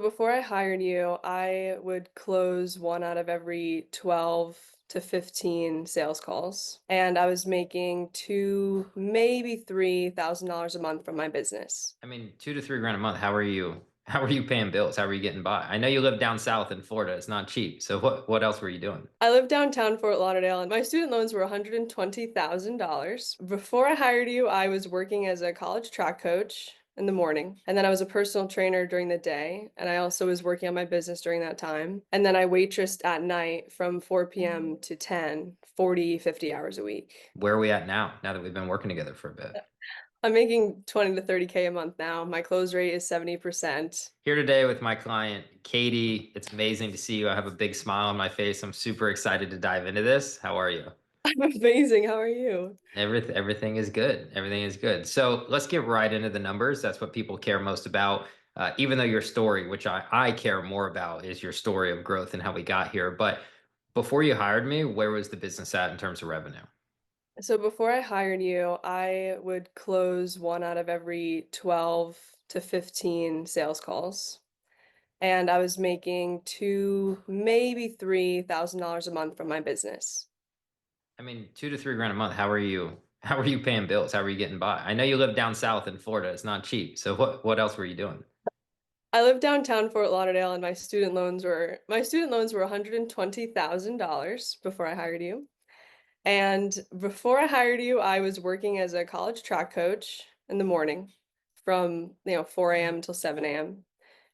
Before I hired you, I would close one out of every 12 to 15 sales calls. And I was making two, maybe $3,000 a month from my business. I mean, 2 to 3 grand a month. How are you paying bills? How are you getting by? I know you live down south in Florida. It's not cheap. So what else were you doing? I live downtown Fort Lauderdale, and my student loans were $120,000. Before I hired you, I was working as a college track coach in the morning, and then I was a personal trainer during the day, and I also was working on my business during that time. And then I waitressed at night from 4 p.m. to 10, 40, 50 hours a week. Where are we at now? Now that we've been working together for a bit. I'm making 20 to 30K a month now. My close rate is 70%. Here today with my client, Katie. It's amazing to see you. I have a big smile on my face. I'm super excited to dive into this. How are you? I'm amazing. How are you? Everything is good. Everything is good. So let's get right into the numbers. That's what people care most about. Even though your story, which I care more about, is your story of growth and how we got here. But before you hired me, where was the business at in terms of revenue? So before I hired you, I would close one out of every 12 to 15 sales calls. And I was making two, maybe $3,000 a month from my business. I mean, 2 to 3 grand a month. How are you paying bills? How are you getting by? I know you live down south in Florida. It's not cheap. So what else were you doing? I live downtown Fort Lauderdale, and my student loans were $120,000 before I hired you. And before I hired you, I was working as a college track coach in the morning from, 4 a.m. until 7 a.m.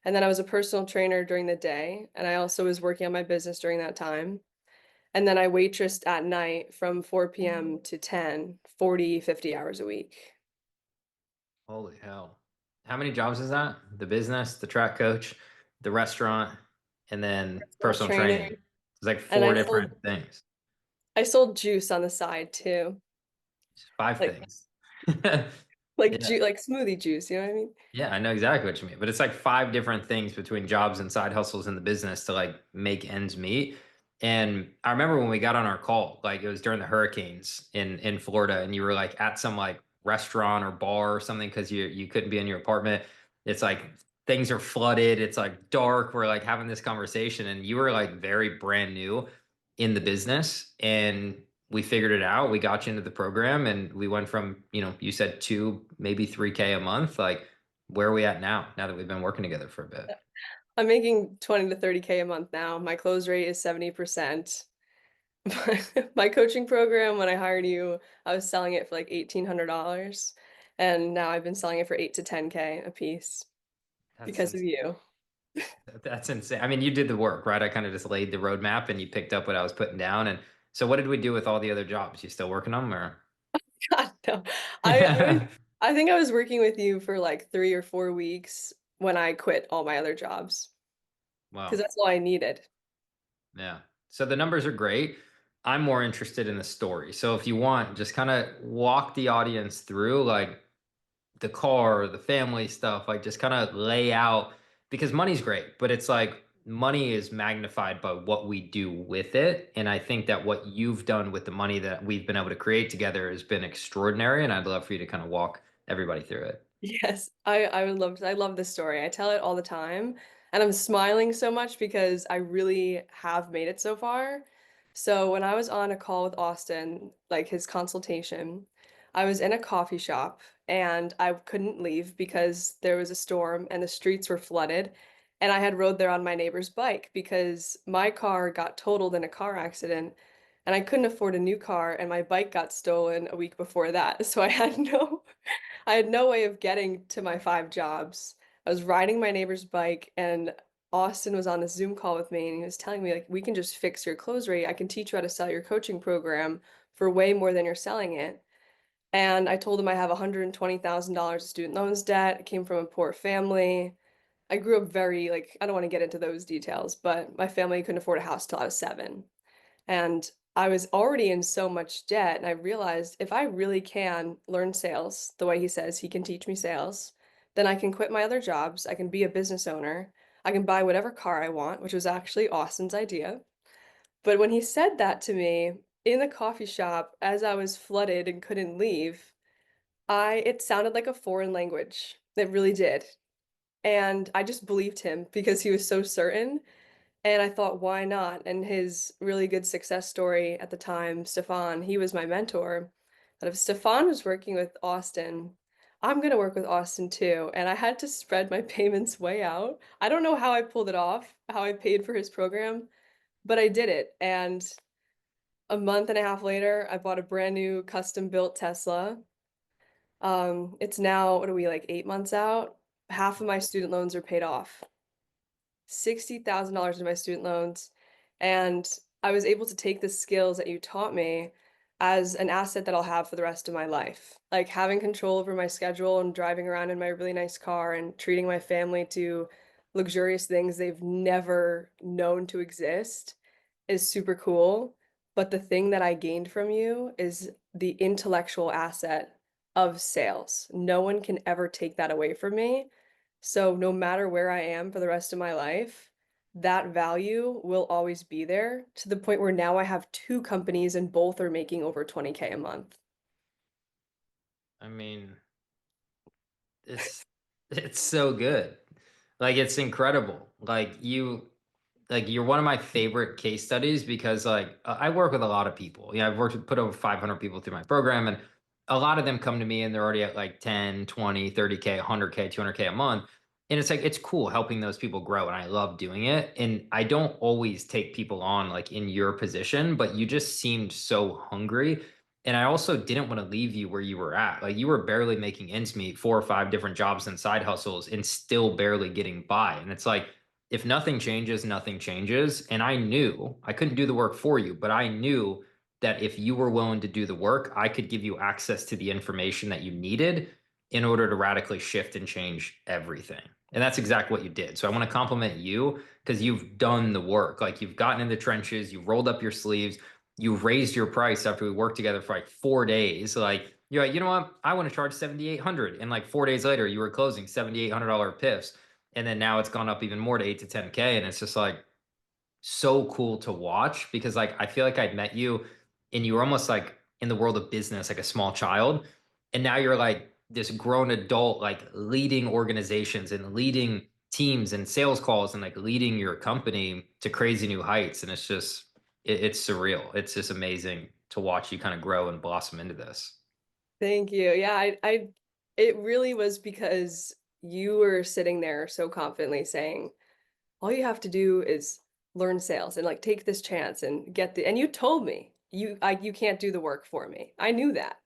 And then I was a personal trainer during the day, and I also was working on my business during that time. And then I waitressed at night from 4 p.m. to 10, 40, 50 hours a week. Holy hell. How many jobs is that? The business, the track coach, the restaurant, and then Personal personal training. training. It's like And four different things. I sold juice on the side too. Just five Like things. ju Yeah. like smoothie juice, you know what I mean? Yeah, I know exactly what you mean. But it's like five different things between jobs and side hustles in the business to like make ends meet. And I remember when we got on our call, like it was during the hurricanes in Florida, and you were like at some like restaurant or bar or something because you couldn't be in your apartment. It's like things are flooded, it's like dark. We're like having this conversation, and you were like very brand new in the business. And we figured it out. We got you into the program and we went from, you said two, maybe 3K a month. Like where are we at now that we've been working together for a bit? I'm making 20 to 30K a month now. My close rate is 70%. My coaching program, when I hired you, I was selling it for like $1,800. And now I've been selling it for 8 to 10K a piece That's because of insane. you. That's insane. I mean, you did the work, right? I kind of just laid the roadmap and you picked up what I was putting down. And so what did we do with all the other jobs? You still working on them or? God, no. I think I was working with you for like 3 or 4 weeks when I quit all my other jobs because Wow. that's all I needed. Yeah. So the numbers are great. I'm more interested in the story. So if you want, just kind of walk the audience through like the car, the family stuff, like just kind of lay out because money's great, but it's like money is magnified by what we do with it. And I think that what you've done with the money that we've been able to create together has been extraordinary. And I'd love for you to kind of walk everybody through it. Yes, I would love to. I love this story. I tell it all the time, and I'm smiling so much because I really have made it so far. So when I was on a call with Austin, like his consultation, I was in a coffee shop and I couldn't leave because there was a storm and the streets were flooded, and I had rode there on my neighbor's bike because my car got totaled in a car accident. And I couldn't afford a new car, and my bike got stolen a week before that. So I had no way of getting to my 5 jobs. I was riding my neighbor's bike, and Austin was on a Zoom call with me, and he was telling me, like, we can just fix your close rate. I can teach you how to sell your coaching program for way more than you're selling it. And I told him I have $120,000 of student loans debt. I came from a poor family. I grew up very, like, I don't want to get into those details, but my family couldn't afford a house till I was 7. And I was already in so much debt, and I realized if I really can learn sales the way he says he can teach me sales, then I can quit my other jobs. I can be a business owner. I can buy whatever car I want, which was actually Austin's idea. But when he said that to me in the coffee shop as I was flooded and couldn't leave, it sounded like a foreign language. It really did. And I just believed him because he was so certain. And I thought, why not? And his really good success story at the time, Stefan, he was my mentor. But if Stefan was working with Austin, I'm going to work with Austin too. And I had to spread my payments way out. I don't know how I pulled it off, how I paid for his program, but I did it. And a month and a half later, I bought a brand new custom built Tesla. It's now, what are we, like 8 months out? Half of my student loans are paid off. $60,000 in my student loans. And I was able to take the skills that you taught me as an asset that I'll have for the rest of my life. Like having control over my schedule and driving around in my really nice car and treating my family to luxurious things they've never known to exist is super cool. But the thing that I gained from you is the intellectual asset of sales. No one can ever take that away from me. So no matter where I am for the rest of my life, that value will always be there to the point where now I have two companies and both are making over 20K a month. I mean, it's it's so good. Like it's incredible. Like you're one of my favorite case studies because like I work with a lot of people. Yeah, I've worked with put over 500 people through my program and a lot of them come to me and they're already at like 10, 20, 30K, 100K, 200K a month. And it's like it's cool helping those people grow and I love doing it. And I don't always take people on like in your position, but you just seemed so hungry. And I also didn't want to leave you where you were at. Like you were barely making ends meet, 4 or 5 different jobs and side hustles and still barely getting by. And it's like if nothing changes, nothing changes. And I knew I couldn't do the work for you, but I knew that if you were willing to do the work, I could give you access to the information that you needed in order to radically shift and change everything. And that's exactly what you did. So I want to compliment you because you've done the work. Like you've gotten in the trenches, you've rolled up your sleeves, you raised your price after we worked together for like 4 days. Like you're like, you know what? I want to charge 7,800. And like 4 days later, you were closing $7,800 PIFs. And then now it's gone up even more to 8 to 10K. And it's just like so cool to watch because like I feel like I'd met you and you were almost like in the world of business, like a small child. And now you're like this grown adult, like leading organizations and leading teams and sales calls and like leading your company to crazy new heights. And it's just, it's surreal. It's just amazing to watch you kind of grow and blossom into this. Thank you. Yeah, it really was because you were sitting there so confidently saying, all you have to do is learn sales and like take this chance and get the, and you told me you can't do the work for me. I knew that.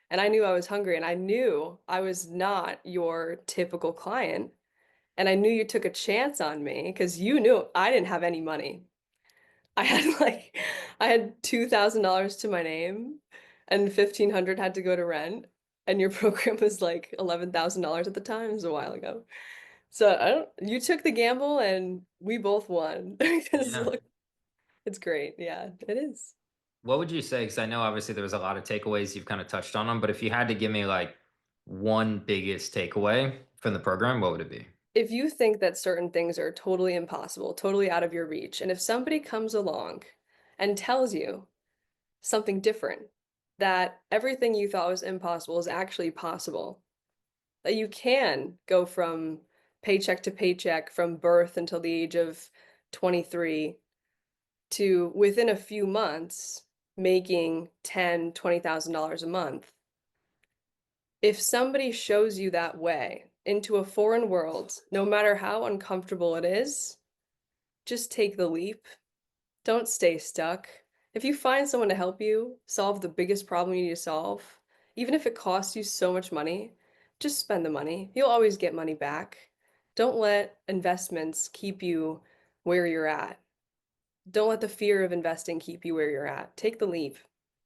And I knew I was hungry and I knew I was not your typical client. And I knew you took a chance on me because you knew I didn't have any money. I had like I had $2,000 to my name and 1,500 had to go to rent. And your program was like $11,000 at the time. It was a while ago. So I don't, you took the gamble and we both won. Because Yeah. look, it's great. Yeah, it is. What would you say? Because I know obviously there was a lot of takeaways you've kind of touched on them, but if you had to give me like one biggest takeaway from the program, what would it be? If you think that certain things are totally impossible, totally out of your reach, and if somebody comes along and tells you something different, that everything you thought was impossible is actually possible, that you can go from paycheck to paycheck from birth until the age of 23 to within a few months making 10, $20,000 a month. If somebody shows you that way into a foreign world, no matter how uncomfortable it is, just take the leap. Don't stay stuck. If you find someone to help you solve the biggest problem you need to solve, even if it costs you so much money, just spend the money. You'll always get money back. Don't let investments keep you where you're at. Don't let the fear of investing keep you where you're at. Take the leap.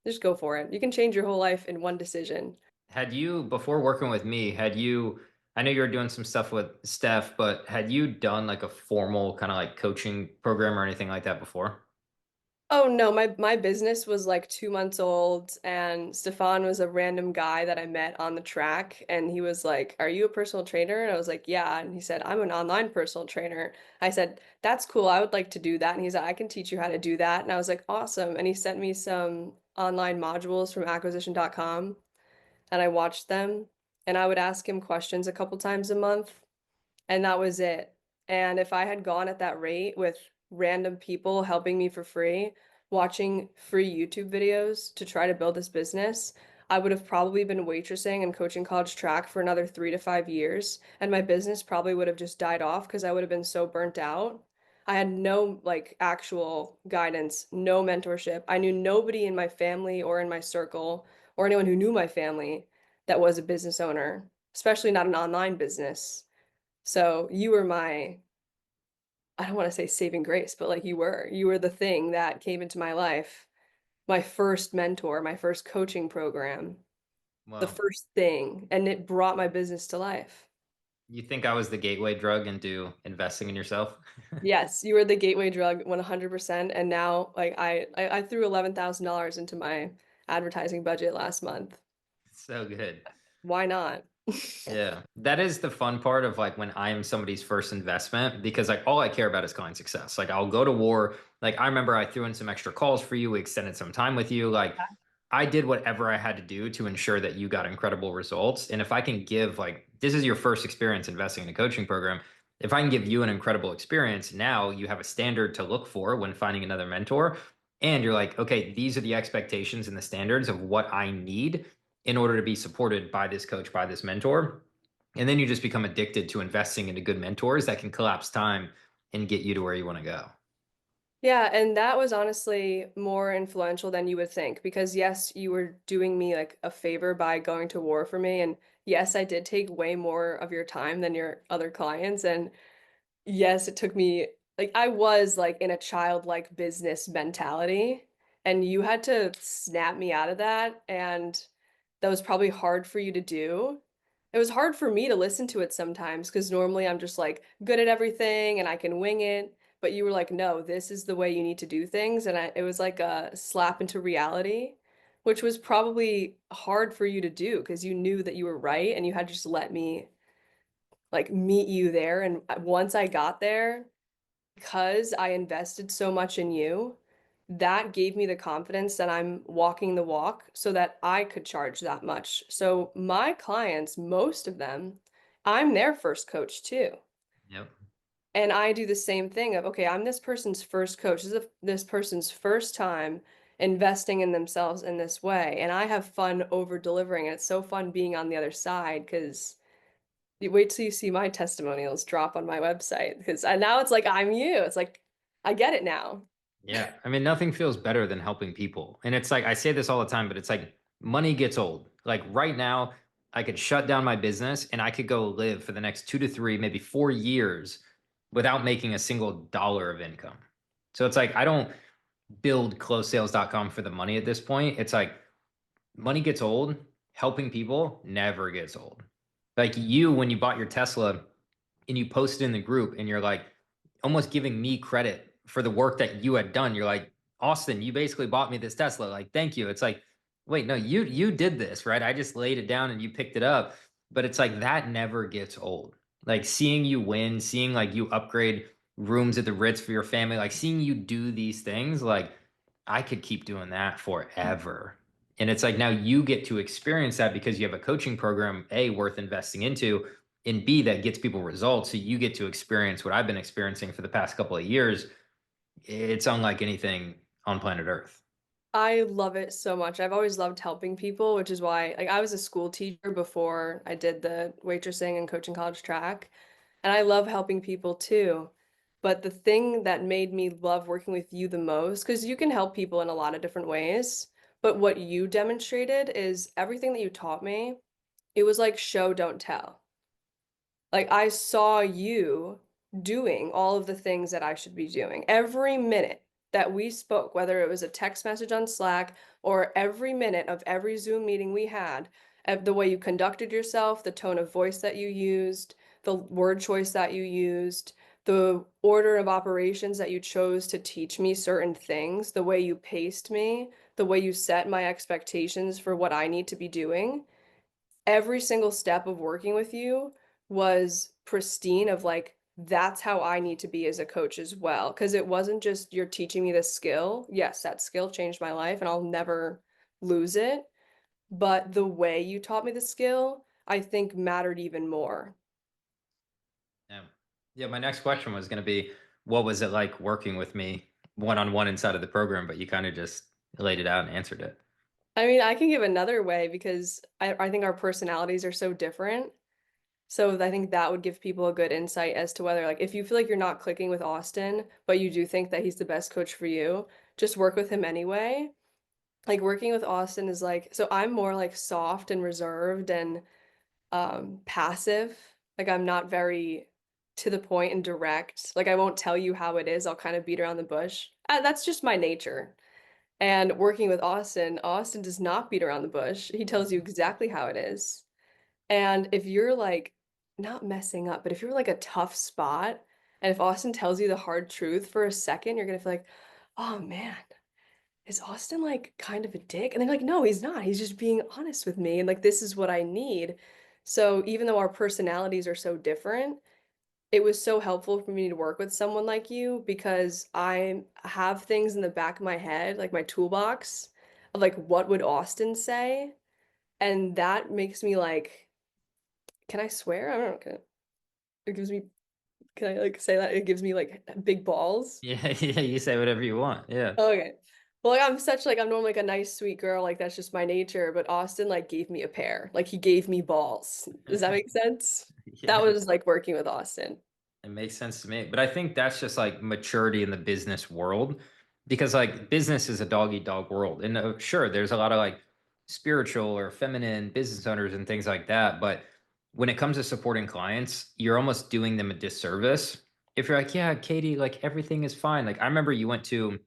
Just go for it. You can change your whole life in one decision. Had you, before working with me, had you, I know you were doing some stuff with Steph, but had you done like a formal kind of like coaching program or anything like that before? Oh no, my business was like 2 months old, and Stefan was a random guy that I met on the track, and he was like, "Are you a personal trainer?" And I was like, "Yeah." And he said, "I'm an online personal trainer." I said, "That's cool. I would like to do that." And he's like, "I can teach you how to do that." And I was like, "Awesome." And he sent me some online modules from acquisition.com, and I watched them, and I would ask him questions a couple times a month. and that was it. And if I had gone at that rate with random people helping me for free, watching free YouTube videos to try to build this business, I would have probably been waitressing and coaching college track for another 3 to 5 years, and my business probably would have just died off because I would have been so burnt out. I had no like actual guidance, no mentorship. I knew nobody in my family or in my circle or anyone who knew my family that was a business owner, especially not an online business. So you were my, I don't want to say saving grace, but like you were the thing that came into my life, my first mentor, my first coaching program, the Well, first thing, and it brought my business to life. you think I was the gateway drug into investing in yourself? Yes, you were the gateway drug 100%. And now like I threw $11,000 into my advertising budget last month. So good. Why not? Yeah. That is the fun part of like when I am somebody's first investment because like all I care about is client success. Like I'll go to war. Like I remember I threw in some extra calls for you. We extended some time with you. Like I did whatever I had to do to ensure that you got incredible results. And if I can give like this is your first experience investing in a coaching program, if I can give you an incredible experience, now you have a standard to look for when finding another mentor. And you're like, okay, these are the expectations and the standards of what I need in order to be supported by this coach, by this mentor. And then you just become addicted to investing into good mentors that can collapse time and get you to where you want to go. Yeah, and that was honestly more influential than you would think because yes, you were doing me like a favor by going to war for me, and yes, I did take way more of your time than your other clients, and yes, it took me like I was like in a childlike business mentality, and you had to snap me out of that, and that was probably hard for you to do. It was hard for me to listen to it sometimes because normally I'm just like good at everything and I can wing it. But you were like, no, this is the way you need to do things. And it was like a slap into reality, which was probably hard for you to do because you knew that you were right and you had to just let me like meet you there. And once I got there, because I invested so much in you, that gave me the confidence that I'm walking the walk so that I could charge that much. So my clients, most of them, I'm their first coach too. Yep. And I do the same thing of, okay, I'm this person's first coach. This person's first time investing in themselves in this way. And I have fun over delivering. And it's so fun being on the other side because you wait till you see my testimonials drop on my website because now it's like I'm you. It's like I get it now. Yeah. I mean, nothing feels better than helping people. And it's like, I say this all the time, but it's like money gets old. Like right now, I could shut down my business and I could go live for the next 2 to 3, maybe 4 years without making a single dollar of income. So it's like, I don't build closesales.com for the money at this point. It's like money gets old, helping people never gets old. Like you, when you bought your Tesla, and you post it in the group and you're like almost giving me credit for the work that you had done. You're like, Austin, you basically bought me this Tesla. Like, thank you. It's like, wait, no, you did this, right? I just laid it down and you picked it up. But it's like that never gets old. Like seeing you win, seeing like you upgrade rooms at the Ritz for your family, like seeing you do these things, like I could keep doing that forever. And it's like now you get to experience that because you have a coaching program, A, worth investing into, and B, that gets people results. So you get to experience what I've been experiencing for the past couple of years. It's unlike anything on planet Earth. I love it so much. I've always loved helping people, which is why like I was a school teacher before I did the waitressing and coaching college track, and I love helping people too. But the thing that made me love working with you the most, because you can help people in a lot of different ways, but what you demonstrated is everything that you taught me, it was like show, don't tell. Like I saw you doing all of the things that I should be doing. Every minute that we spoke, whether it was a text message on Slack or every minute of every Zoom meeting we had, the way you conducted yourself, the tone of voice that you used, the word choice that you used, the order of operations that you chose to teach me certain things, the way you paced me, the way you set my expectations for what I need to be doing, every single step of working with you was pristine of like that's how I need to be as a coach as well because it wasn't just you're teaching me this skill. Yes, that skill changed my life and I'll never lose it, but the way you taught me the skill I think mattered even more. Yeah, my next question was going to be, what was it like working with me one on one inside of the program? But you kind of just laid it out and answered it. I mean, I can give another way because I think our personalities are so different. So I think that would give people a good insight as to whether, like, if you feel like you're not clicking with Austin, but you do think that he's the best coach for you, just work with him anyway. Like working with Austin is like, so I'm more like soft and reserved and passive. Like I'm not very to the point and direct. Like I won't tell you how it is. I'll kind of beat around the bush. That's just my nature. And working with Austin, Austin does not beat around the bush. He tells you exactly how it is. And if you're like not messing up, but if you're like a tough spot, and if Austin tells you the hard truth for a second, you're gonna feel like, oh man, is Austin like kind of a dick? And they're like, no, he's not. He's just being honest with me. And like, this is what I need. So even though our personalities are so different, it was so helpful for me to work with someone like you because I have things in the back of my head, like my toolbox of like, what would Austin say? And that makes me like, can I swear? I don't know. It gives me, can I like say that? It gives me like big balls. Yeah, yeah, you say whatever you want. Yeah. Okay. Well, like I'm such like I'm normally like a nice sweet girl, like that's just my nature, but Austin like gave me a pair. Like he gave me balls. Does that make sense? That Yeah. was like working with Austin. It makes sense to me. But I think that's just like maturity in the business world because like business is a dog eat dog world. And sure, there's a lot of like spiritual or feminine business owners and things like that. But when it comes to supporting clients, you're almost doing them a disservice. If you're like, yeah, Katie, like everything is fine. Like I remember you went to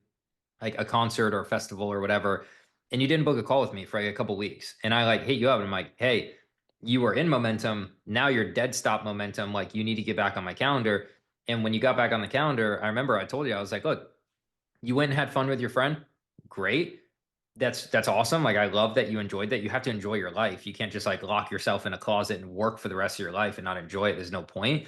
like a concert or a festival or whatever, and you didn't book a call with me for like a couple weeks. And I like hit you up and I'm like, hey, you were in momentum. Now you're dead stop momentum. Like you need to get back on my calendar. And when you got back on the calendar, I remember I told you, I was like, look, you went and had fun with your friend. Great. That's awesome. Like I love that you enjoyed that. You have to enjoy your life. You can't just like lock yourself in a closet and work for the rest of your life and not enjoy it. There's no point.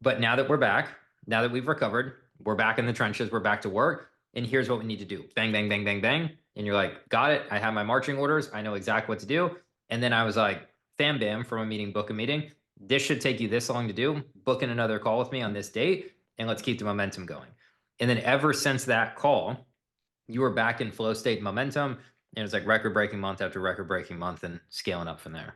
But now that we're back, now that we've recovered, we're back in the trenches, we're back to work. And here's what we need to do bang, bang, bang, bang, bang. And you're like, got it. I have my marching orders. I know exactly what to do. And then I was like, fam bam, from a meeting, book a meeting. This should take you this long to do. Book in another call with me on this date. And let's keep the momentum going. And then ever since that call, you were back in flow state momentum. And it's like record breaking month after record breaking month and scaling up from there.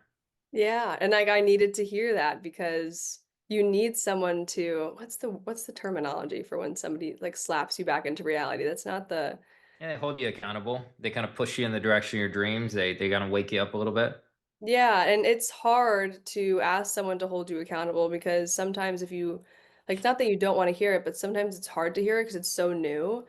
Yeah, and like I needed to hear that because you need someone to what's the terminology for when somebody like slaps you back into reality? That's not the And they hold you accountable. They kind of push you in the direction of your dreams. They kind of wake you up a little bit. Yeah, and it's hard to ask someone to hold you accountable because sometimes if you like it's not that you don't want to hear it, but sometimes it's hard to hear it because it's so new.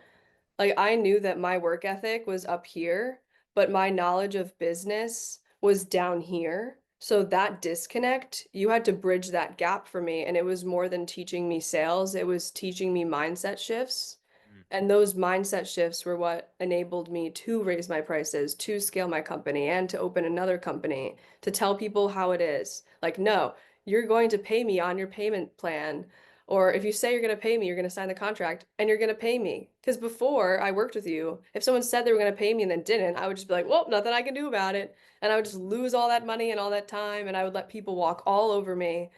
Like I knew that my work ethic was up here, but my knowledge of business was down here. So that disconnect, you had to bridge that gap for me. And it was more than teaching me sales, it was teaching me mindset shifts. Mm. And those mindset shifts were what enabled me to raise my prices, to scale my company, and to open another company, to tell people how it is. Like, no, you're going to pay me on your payment plan. Or if you say you're going to pay me, you're going to sign the contract and you're going to pay me. Because before I worked with you, if someone said they were going to pay me and then didn't, I would just be like, well, nothing I can do about it. And I would just lose all that money and all that time and I would let people walk all over me.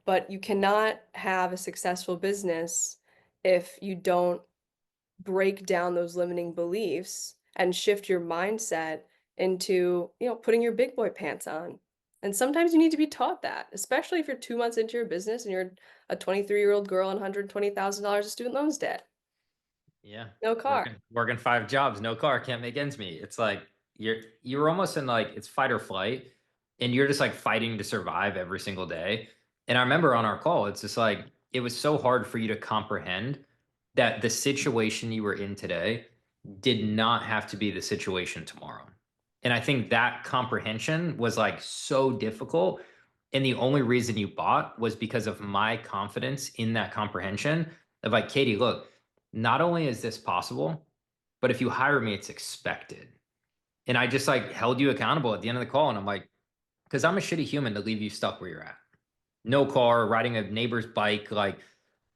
But you cannot have a successful business if you don't break down those limiting beliefs and shift your mindset into, putting your big boy pants on. And sometimes you need to be taught that, especially if you're 2 months into your business and you're a 23-year-old girl and $120,000 of student loans debt. Yeah. No car. Working 5 jobs, no car, can't make ends meet. It's like you're almost in like it's fight or flight, and you're just like fighting to survive every single day. And I remember on our call, it's just like it was so hard for you to comprehend that the situation you were in today did not have to be the situation tomorrow. And I think that comprehension was like so difficult. And the only reason you bought was because of my confidence in that comprehension of like, Katie, look, not only is this possible, but if you hire me, it's expected. And I just like held you accountable at the end of the call. And I'm like, because I'm a shitty human to leave you stuck where you're at. No car, riding a neighbor's bike, like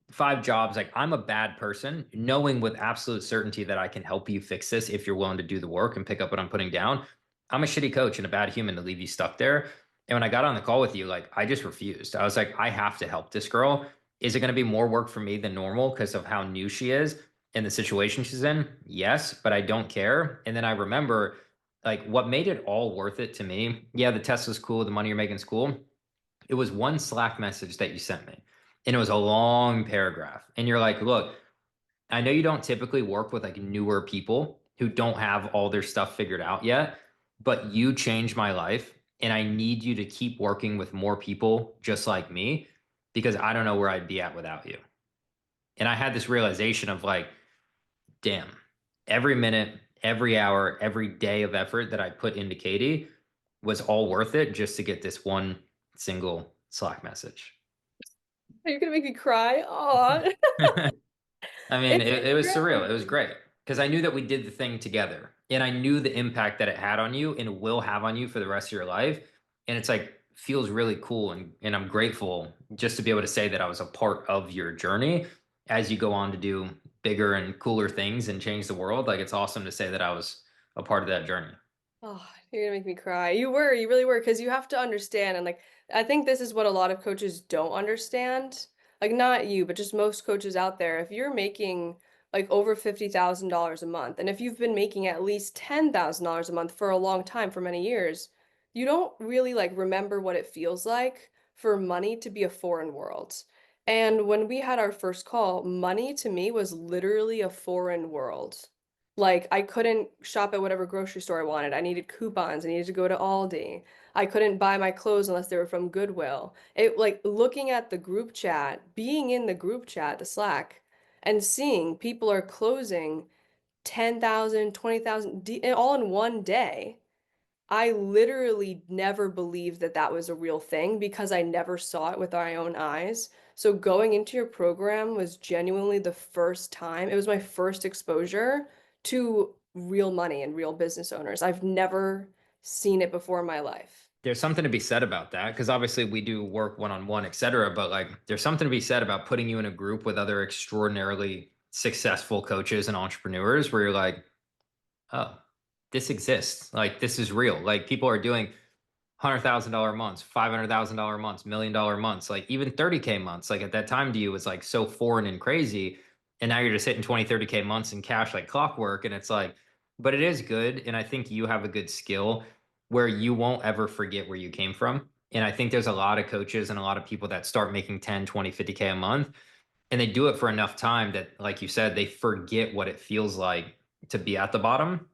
5 jobs. Like I'm a bad person, knowing with absolute certainty that I can help you fix this if you're willing to do the work and pick up what I'm putting down. I'm a shitty coach and a bad human to leave you stuck there. And when I got on the call with you, like I just refused. I was like, I have to help this girl. Is it going to be more work for me than normal because of how new she is and the situation she's in? Yes, but I don't care. And then I remember like what made it all worth it to me. Yeah, the test was cool, the money you're making is cool. It was one Slack message that you sent me. And it was a long paragraph. And you're like, look, I know you don't typically work with like newer people who don't have all their stuff figured out yet, but you changed my life. And I need you to keep working with more people just like me because I don't know where I'd be at without you. And I had this realization of like, damn, every minute, every hour, every day of effort that I put into Katie was all worth it just to get this one single Slack message. Are you gonna make me cry? Aw. I mean, It's it was surreal. It was true. great because I knew that we did the thing together and I knew the impact that it had on you and will have on you for the rest of your life. And it's like, feels really cool. And I'm grateful just to be able to say that I was a part of your journey as you go on to do bigger and cooler things and change the world. Like, it's awesome to say that I was a part of that journey. Oh, you're gonna make me cry. You really were, because you have to understand, and like I think this is what a lot of coaches don't understand. Like not you, but just most coaches out there. If you're making like over $50,000 a month, and if you've been making at least $10,000 a month for a long time, for many years, you don't really like remember what it feels like for money to be a foreign world. And when we had our first call, money to me was literally a foreign world. Like I couldn't shop at whatever grocery store I wanted. I needed coupons. I needed to go to Aldi. I couldn't buy my clothes unless they were from Goodwill. It like looking at the group chat, being in the group chat, the Slack, and seeing people are closing 10,000, 20,000 all in one day. I literally never believed that that was a real thing because I never saw it with my own eyes. So going into your program was genuinely the first time. It was my first exposure to real money and real business owners. I've never seen it before in my life. There's something to be said about that because obviously we do work one on one, et cetera. But like, there's something to be said about putting you in a group with other extraordinarily successful coaches and entrepreneurs where you're like, oh, this exists. Like, this is real. Like, people are doing $100,000 months, $500,000 months, $1 million months, like even 30K months. Like at that time to you was like so foreign and crazy. And now you're just hitting 20, 30K months in cash like clockwork. And it's like, but it is good. And I think you have a good skill where you won't ever forget where you came from. And I think there's a lot of coaches and a lot of people that start making 10, 20, 50K a month. And they do it for enough time that, like you said, they forget what it feels like to be at the bottom.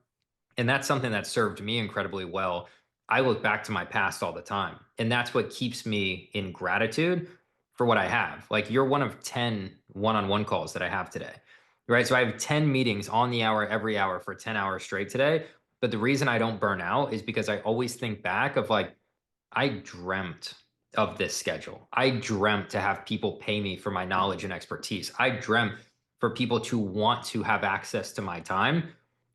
And that's something that served me incredibly well. I look back to my past all the time, and that's what keeps me in gratitude for what I have. Like, you're one of 10 one-on-one calls that I have today, right? So I have 10 meetings on the hour every hour for 10 hours straight today. But the reason I don't burn out is because I always think back of like, I dreamt of this schedule. I dreamt to have people pay me for my knowledge and expertise. I dreamt for people to want to have access to my time.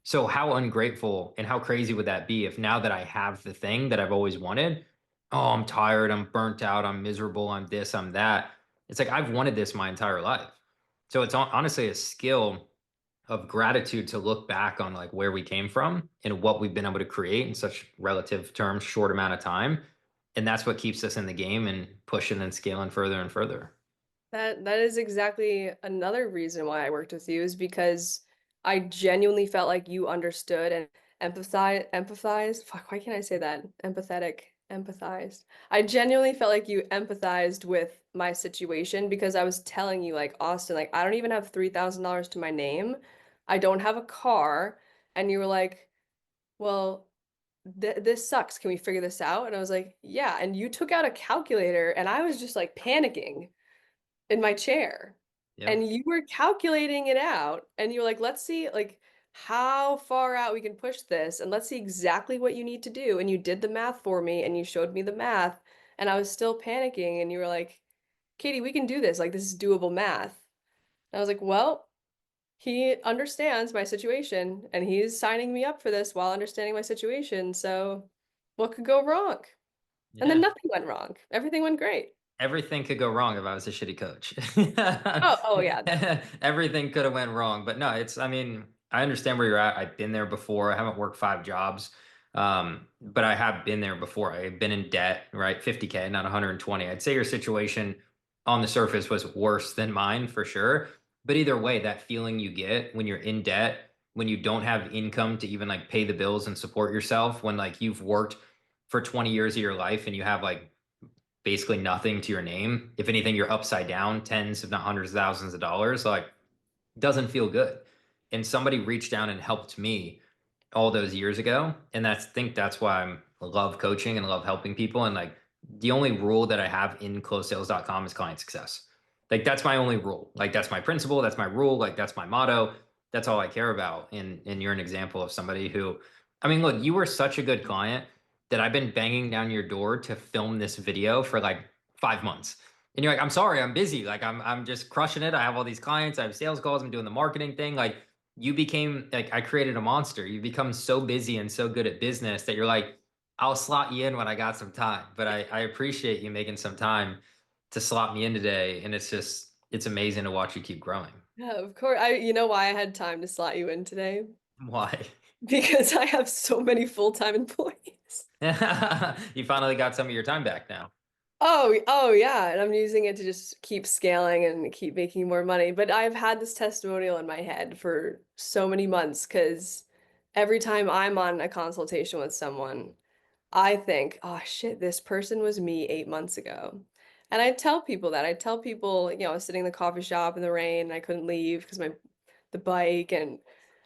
So, how ungrateful and how crazy would that be if now that I have the thing that I've always wanted, oh, I'm tired, I'm burnt out, I'm miserable, I'm this, I'm that. It's like I've wanted this my entire life. So, it's honestly a skill of gratitude to look back on like where we came from and what we've been able to create in such relative terms, short amount of time. And that's what keeps us in the game and pushing and scaling further and further. That is exactly another reason why I worked with you is because I genuinely felt like you understood and empathized. Fuck, why can't I say that? Empathized. I genuinely felt like you empathized with my situation because I was telling you like Austin, like I don't even have $3,000 to my name. I don't have a car. And you were like, well, th this sucks. Can we figure this out? And I was like, yeah. And you took out a calculator and I was just like panicking in my chair. Yep. And you were calculating it out and you were like, let's see like how far out we can push this and let's see exactly what you need to do. And you did the math for me and you showed me the math and I was still panicking and you were like, Katie, we can do this. Like this is doable math. And I was like, well, he understands my situation and he's signing me up for this while understanding my situation. So what could go wrong? And then Yeah. nothing went wrong. Everything went great. Everything could go wrong if I was a shitty coach. Oh yeah. Everything could have went wrong. But no, I mean, I understand where you're at. I've been there before. I haven't worked 5 jobs. But I have been there before. I've been in debt, right? 50K, not 120. I'd say your situation on the surface was worse than mine for sure. But either way, that feeling you get when you're in debt, when you don't have income to even like pay the bills and support yourself, when like you've worked for 20 years of your life and you have like basically nothing to your name. If anything, you're upside down, tens, if not hundreds of thousands of dollars. Like, doesn't feel good. And somebody reached down and helped me all those years ago. And that's why I love coaching and love helping people. And like the only rule that I have in closesales.com is client success. Like that's my only rule. Like that's my principle. That's my rule. Like that's my motto. That's all I care about. And you're an example of somebody who, I mean, look, you were such a good client that I've been banging down your door to film this video for like 5 months. And you're like, I'm sorry, I'm busy. Like I'm just crushing it. I have all these clients, I have sales calls, I'm doing the marketing thing. Like you became like I created a monster. You become so busy and so good at business that you're like, I'll slot you in when I got some time. But I appreciate you making some time to slot me in today. And it's amazing to watch you keep growing. Yeah, of course. You know why I had time to slot you in today? Why? Because I have so many full-time employees. You finally got some of your time back now. Oh yeah, and I'm using it to just keep scaling and keep making more money. But I've had this testimonial in my head for so many months because every time I'm on a consultation with someone, I think, oh shit, this person was me 8 months ago. And I tell people that. I tell people, I was sitting in the coffee shop in the rain and I couldn't leave because the bike, and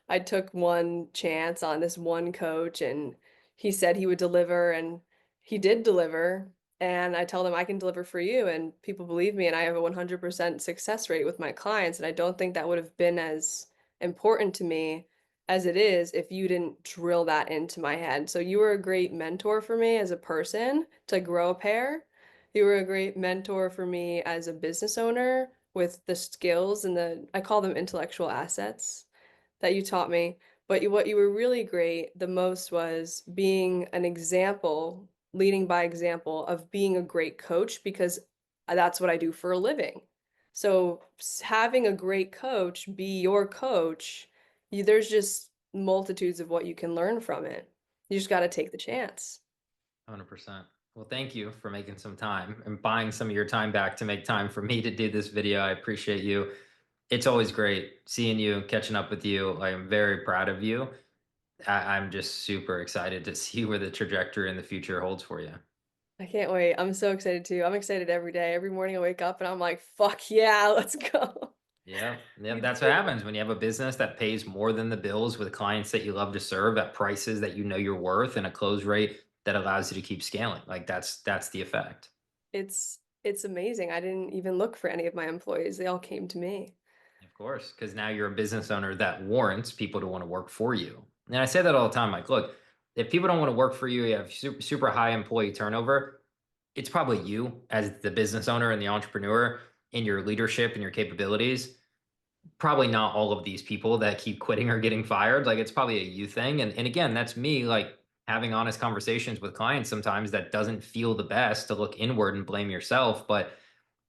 I took one chance on this one coach and he said he would deliver, and he did deliver. And I tell them I can deliver for you, and people believe me, and I have a 100% success rate with my clients. And I don't think that would have been as important to me as it is if you didn't drill that into my head. So you were a great mentor for me as a person to grow a pair. You were a great mentor for me as a business owner with the skills and I call them intellectual assets that you taught me. But what you were really great the most was being an example, leading by example of being a great coach, because that's what I do for a living. So having a great coach be your coach, there's just multitudes of what you can learn from it. You just got to take the chance. 100%. Well, thank you for making some time and buying some of your time back to make time for me to do this video. I appreciate you. It's always great seeing you, catching up with you. I am very proud of you. I'm just super excited to see where the trajectory in the future holds for you. I can't wait. I'm so excited too. I'm excited every day. Every morning I wake up and I'm like, fuck yeah, let's go. Yeah, yeah, We that's what did happens when you have a business that pays more than the bills with clients that you love to serve at prices that you know you're worth and a close rate that allows you to keep scaling. Like that's the effect. it's amazing. I didn't even look for any of my employees. They all came to me. Of course, because now you're a business owner that warrants people to want to work for you. And I say that all the time. Like, look, if people don't want to work for you, you have super high employee turnover. It's probably you as the business owner and the entrepreneur in your leadership and your capabilities. Probably not all of these people that keep quitting or getting fired. Like, it's probably a you thing. And again, that's me like having honest conversations with clients sometimes that doesn't feel the best to look inward and blame yourself. But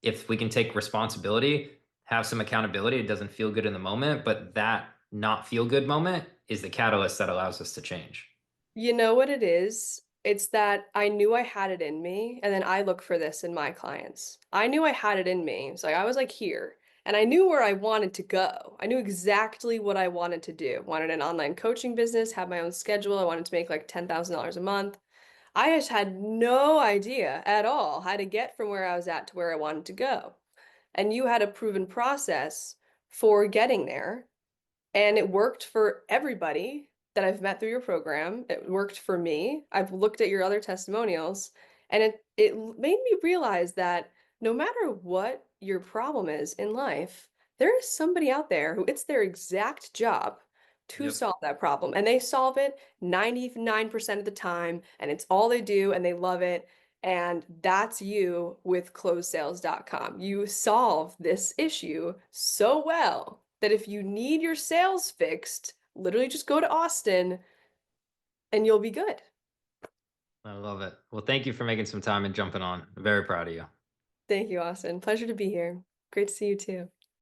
if we can take responsibility, have some accountability, it doesn't feel good in the moment, but that not feel good moment is the catalyst that allows us to change. You know what it is? It's that I knew I had it in me, and then I look for this in my clients. I knew I had it in me. So I was like here, and I knew where I wanted to go. I knew exactly what I wanted to do. Wanted an online coaching business, have my own schedule. I wanted to make like $10,000 a month. I just had no idea at all how to get from where I was at to where I wanted to go. And you had a proven process for getting there. And it worked for everybody that I've met through your program. It worked for me. I've looked at your other testimonials, and it made me realize that no matter what your problem is in life, there is somebody out there who it's their exact job to Yep. solve that problem. And they solve it 99% of the time, and it's all they do, and they love it. And that's you with closedsales.com. You solve this issue so well that if you need your sales fixed, literally just go to Austin and you'll be good. I love it. Well, thank you for making some time and jumping on. I'm very proud of you. Thank you, Austin. Pleasure to be here. Great to see you too.